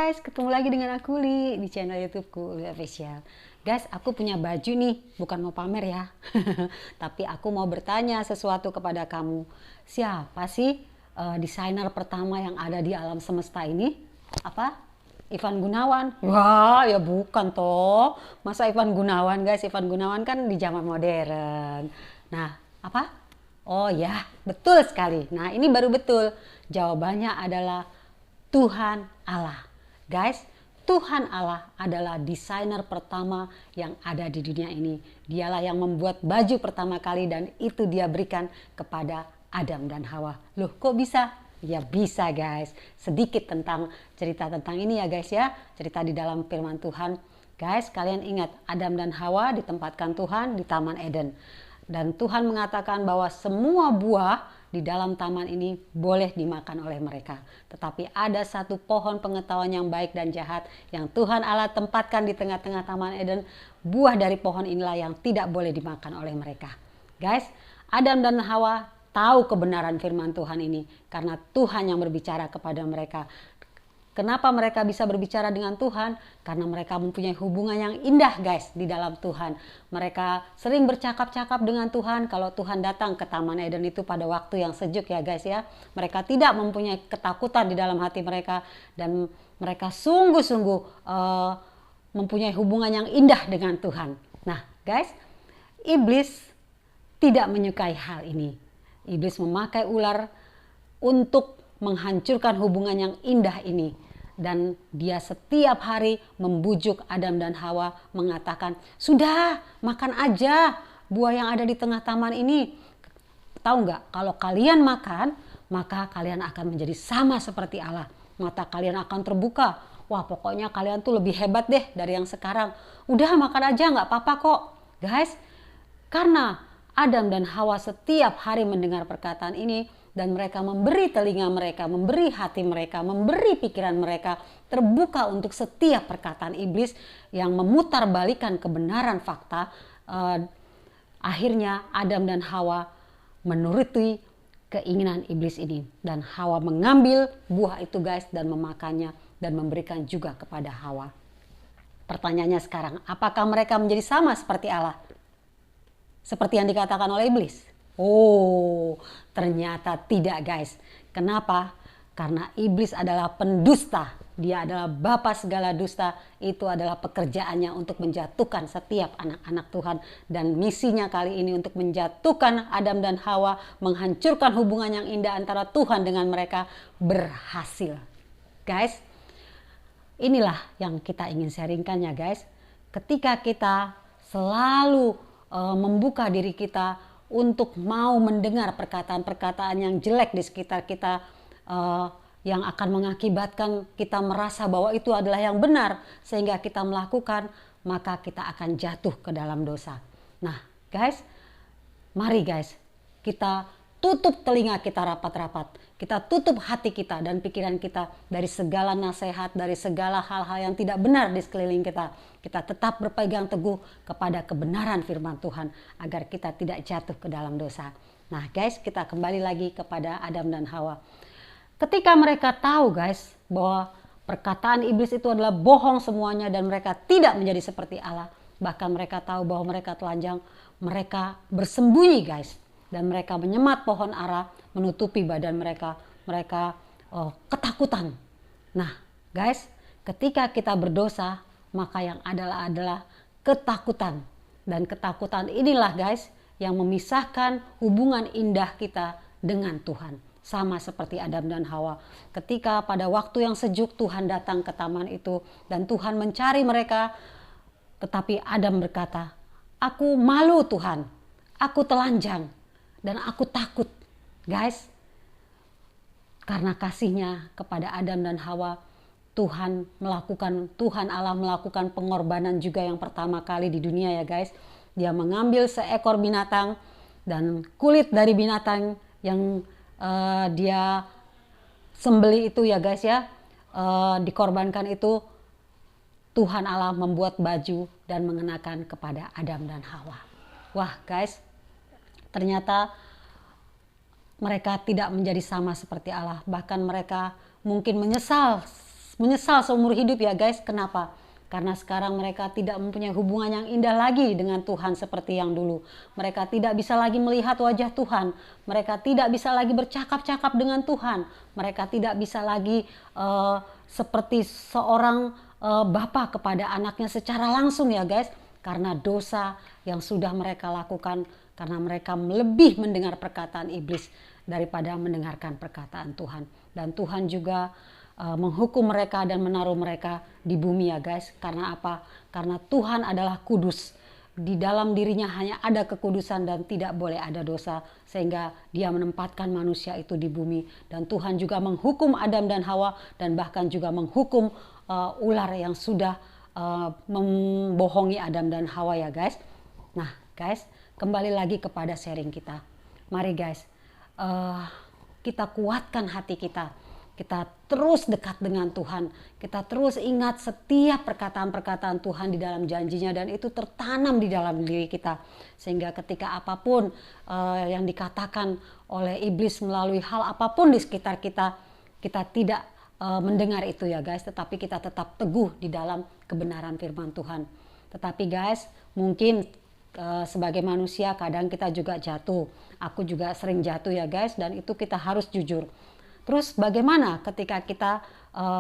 guys, ketemu lagi dengan aku Li di channel YouTubeku Li Official. Guys, aku punya baju nih, bukan mau pamer ya. Tapi aku mau bertanya sesuatu kepada kamu. Siapa sih desainer pertama yang ada di alam semesta ini? Apa? Ivan Gunawan? Wah, ya bukan toh. Masa Ivan Gunawan, guys? Ivan Gunawan kan di zaman modern. Nah, apa? Oh ya, betul sekali. Nah, ini baru betul. Jawabannya adalah Tuhan Allah. Guys, Tuhan Allah adalah desainer pertama yang ada di dunia ini. Dialah yang membuat baju pertama kali dan itu dia berikan kepada Adam dan Hawa. Loh, kok bisa? Ya bisa guys. Sedikit tentang cerita tentang ini ya guys ya. Cerita di dalam firman Tuhan. Guys, kalian ingat Adam dan Hawa ditempatkan Tuhan di Taman Eden. Dan Tuhan mengatakan bahwa semua buah di dalam taman ini boleh dimakan oleh mereka. Tetapi ada satu pohon pengetahuan yang baik dan jahat yang Tuhan Allah tempatkan di tengah-tengah Taman Eden. Buah dari pohon inilah yang tidak boleh dimakan oleh mereka. Guys, Adam dan Hawa tahu kebenaran firman Tuhan ini karena Tuhan yang berbicara kepada mereka. Kenapa mereka bisa berbicara dengan Tuhan? Karena mereka mempunyai hubungan yang indah guys di dalam Tuhan. Mereka sering bercakap-cakap dengan Tuhan kalau Tuhan datang ke Taman Eden itu pada waktu yang sejuk ya guys ya. Mereka tidak mempunyai ketakutan di dalam hati mereka dan mereka sungguh-sungguh mempunyai hubungan yang indah dengan Tuhan. Nah guys, iblis tidak menyukai hal ini. Iblis memakai ular untuk menghancurkan hubungan yang indah ini. Dan dia setiap hari membujuk Adam dan Hawa mengatakan, sudah makan aja buah yang ada di tengah taman ini. Tahu nggak, kalau kalian makan, maka kalian akan menjadi sama seperti Allah. Mata kalian akan terbuka. Wah pokoknya kalian tuh lebih hebat deh dari yang sekarang. Udah makan aja nggak apa-apa kok. Guys, karena Adam dan Hawa setiap hari mendengar perkataan ini, dan mereka memberi telinga mereka, memberi hati mereka, memberi pikiran mereka terbuka untuk setiap perkataan iblis yang memutarbalikkan kebenaran fakta. Akhirnya Adam dan Hawa menuruti keinginan iblis ini. Dan Hawa mengambil buah itu guys dan memakannya dan memberikan juga kepada Hawa. Pertanyaannya sekarang, apakah mereka menjadi sama seperti Allah? Seperti yang dikatakan oleh iblis? Oh, ternyata tidak guys. Kenapa? Karena iblis adalah pendusta. Dia adalah bapa segala dusta. Itu adalah pekerjaannya untuk menjatuhkan setiap anak-anak Tuhan. Dan misinya kali ini untuk menjatuhkan Adam dan Hawa. Menghancurkan hubungan yang indah antara Tuhan dengan mereka. Berhasil. Guys, inilah yang kita ingin sharingkan ya guys. Ketika kita selalu membuka diri kita untuk mau mendengar perkataan-perkataan yang jelek di sekitar kita yang akan mengakibatkan kita merasa bahwa itu adalah yang benar sehingga kita melakukan, maka kita akan jatuh ke dalam dosa. Nah guys, mari guys kita tutup telinga kita rapat-rapat, kita tutup hati kita dan pikiran kita dari segala nasihat, dari segala hal-hal yang tidak benar di sekeliling kita. Kita tetap berpegang teguh kepada kebenaran firman Tuhan agar kita tidak jatuh ke dalam dosa. Nah guys, kita kembali lagi kepada Adam dan Hawa. Ketika mereka tahu guys bahwa perkataan iblis itu adalah bohong semuanya dan mereka tidak menjadi seperti Allah. Bahkan mereka tahu bahwa mereka telanjang, mereka bersembunyi guys. Dan mereka menyemat pohon ara menutupi badan mereka. Mereka ketakutan. Nah guys, ketika kita berdosa, maka yang adalah ketakutan. Dan ketakutan inilah guys yang memisahkan hubungan indah kita dengan Tuhan. Sama seperti Adam dan Hawa. Ketika pada waktu yang sejuk Tuhan datang ke taman itu dan Tuhan mencari mereka. Tetapi Adam berkata, aku malu Tuhan, aku telanjang. Dan aku takut guys. Karena kasihnya kepada Adam dan Hawa, Tuhan Allah melakukan pengorbanan juga yang pertama kali di dunia ya guys. Dia mengambil seekor binatang dan kulit dari binatang yang dia sembelih itu ya guys ya, dikorbankan itu, Tuhan Allah membuat baju dan mengenakan kepada Adam dan Hawa. Wah guys, ternyata mereka tidak menjadi sama seperti Allah. Bahkan mereka mungkin menyesal menyesal seumur hidup ya guys. Kenapa? Karena sekarang mereka tidak mempunyai hubungan yang indah lagi dengan Tuhan seperti yang dulu. Mereka tidak bisa lagi melihat wajah Tuhan. Mereka tidak bisa lagi bercakap-cakap dengan Tuhan. Mereka tidak bisa lagi seperti seorang bapa kepada anaknya secara langsung ya guys. Karena dosa yang sudah mereka lakukan. Karena mereka lebih mendengar perkataan iblis daripada mendengarkan perkataan Tuhan. Dan Tuhan juga menghukum mereka dan menaruh mereka di bumi ya guys. Karena apa? Karena Tuhan adalah kudus. Di dalam dirinya hanya ada kekudusan dan tidak boleh ada dosa. Sehingga dia menempatkan manusia itu di bumi. Dan Tuhan juga menghukum Adam dan Hawa. Dan bahkan juga menghukum ular yang sudah membohongi Adam dan Hawa ya guys. Nah guys, kembali lagi kepada sharing kita. Mari guys, kita kuatkan hati kita. Kita terus dekat dengan Tuhan. Kita terus ingat setiap perkataan-perkataan Tuhan di dalam janjinya. Dan itu tertanam di dalam diri kita. Sehingga ketika apapun yang dikatakan oleh iblis melalui hal apapun di sekitar kita. Kita tidak mendengar itu ya guys. Tetapi kita tetap teguh di dalam kebenaran firman Tuhan. Tetapi guys, mungkin sebagai manusia kadang kita juga jatuh. Aku juga sering jatuh ya guys. Dan itu kita harus jujur. Terus bagaimana ketika kita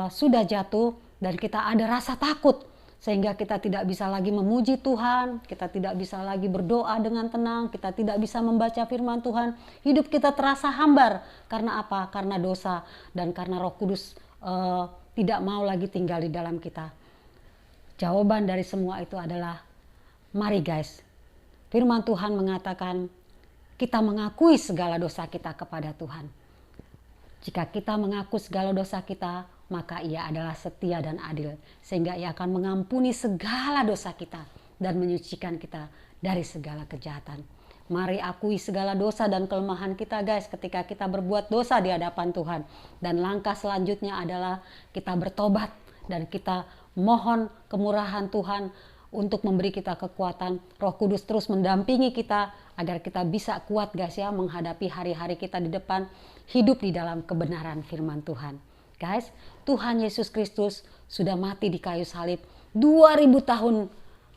sudah jatuh dan kita ada rasa takut sehingga kita tidak bisa lagi memuji Tuhan, kita tidak bisa lagi berdoa dengan tenang, kita tidak bisa membaca firman Tuhan, hidup kita terasa hambar. Karena apa? Karena dosa dan karena Roh Kudus tidak mau lagi tinggal di dalam kita. Jawaban dari semua itu adalah mari guys. Firman Tuhan mengatakan kita mengakui segala dosa kita kepada Tuhan. Jika kita mengaku segala dosa kita, maka Ia adalah setia dan adil. Sehingga Ia akan mengampuni segala dosa kita dan menyucikan kita dari segala kejahatan. Mari akui segala dosa dan kelemahan kita guys ketika kita berbuat dosa di hadapan Tuhan. Dan langkah selanjutnya adalah kita bertobat dan kita mohon kemurahan Tuhan untuk memberi kita kekuatan. Roh Kudus terus mendampingi kita agar kita bisa kuat guys ya menghadapi hari-hari kita di depan, hidup di dalam kebenaran firman Tuhan. Guys, Tuhan Yesus Kristus sudah mati di kayu salib 2000 tahun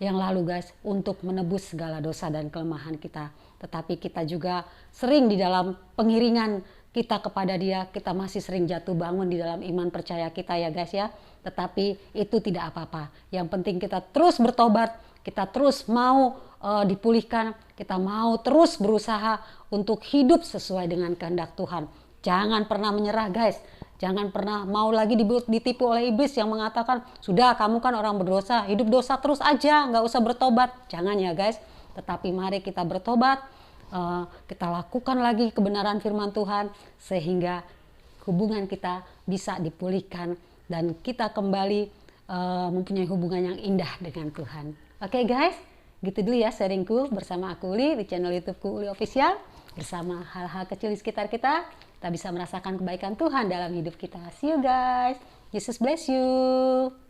yang lalu guys untuk menebus segala dosa dan kelemahan kita. Tetapi kita juga sering di dalam pengiringan kita kepada Dia, kita masih sering jatuh bangun di dalam iman percaya kita ya guys ya. Tetapi itu tidak apa-apa. Yang penting kita terus bertobat, kita terus mau dipulihkan, kita mau terus berusaha untuk hidup sesuai dengan kehendak Tuhan. Jangan pernah menyerah guys. Jangan pernah mau lagi ditipu oleh iblis yang mengatakan, sudah kamu kan orang berdosa, hidup dosa terus aja, nggak usah bertobat. Jangan ya guys. Tetapi mari kita bertobat, kita lakukan lagi kebenaran firman Tuhan sehingga hubungan kita bisa dipulihkan dan kita kembali mempunyai hubungan yang indah dengan Tuhan. Oke guys, gitu dulu ya sharingku bersama aku Uli di channel YouTubeku Uli Official. Bersama hal-hal kecil di sekitar kita bisa merasakan kebaikan Tuhan dalam hidup kita. See you guys. Jesus bless you.